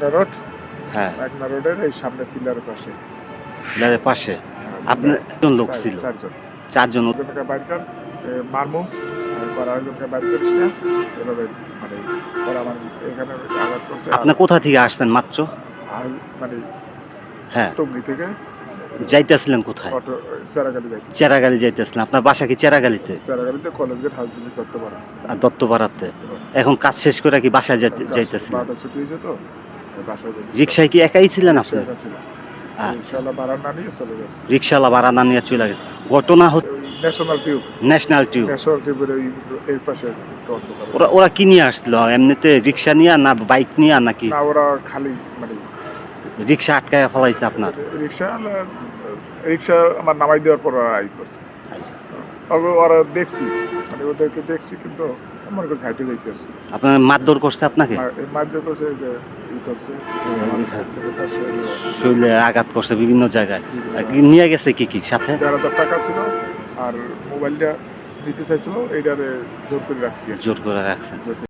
মেঘনা রোড, হ্যাঁ, মেঘনা রোডের এই সামনে পিলারের পাশে। পিলারের পাশে আপনার কজন লোক ছিল? চারজন। চারজন। একজনকে বাইর কর, মারমু, আরেকজনকে বাইর করিস না, এভাবে মানে ওরা আমার এখানে আঘাত করছে। আপনি কোথা থেকে আসছেন মাত্র? আর মানে হ্যাঁ, টঙ্গী থেকে যাইতেছিলেন কোথায়? অটো চেরাগালি যাইতে। চেরাগালি যাইতেছিলেন। আপনার বাসা কি চেরাগালিতে? চেরাগালিতে কলেজ গেট হাউজিং করতে পারে। আর দত্তপাড়াতে? এখন কাজ শেষ করে কি বাসায় যাইতেছিলেন? বারোটা ছুটি হয়েছে তো বাসায় যাইতে। রিক্সায় কি একাই ছিলেন আপনি? একা ছিলাম। আচ্ছা, রিক্সাওয়ালা ভাড়া না নিয়ে চলে গেছে। রিক্সাওয়ালা ভাড়া না নিয়ে চলে গেছে। ঘটনা national tube, national tube. National টিউবের এই পাশে একটু অন্ধকার। ওরা কি নিয়ে আসছিল? এমনিতে রিক্সা নিয়ে না বাইক নিয়ে নাকি? না, ওরা খালি মানে রিক্সা আটকায় ফেলাইছে আপনার? রিক্সা আমার নামাই দেওয়ার পর ওরা করছে। ওরা দেখছি, মানে ওদেরকে দেখছি, কিন্তু আমার কাছে হাইটে যাইতেছে। আপনার মারধর করছে আপনাকে? মারধর করছে, যে ই করছে, শরীরে আঘাত করছে বিভিন্ন জায়গায়। নিয়ে গেছে কি সাথে? ১,৫০০ টাকা ছিল, আর মোবাইলটা নিতে চাইছিল, এইটারে জোর করে রাখছি। জোর করে রাখছেন।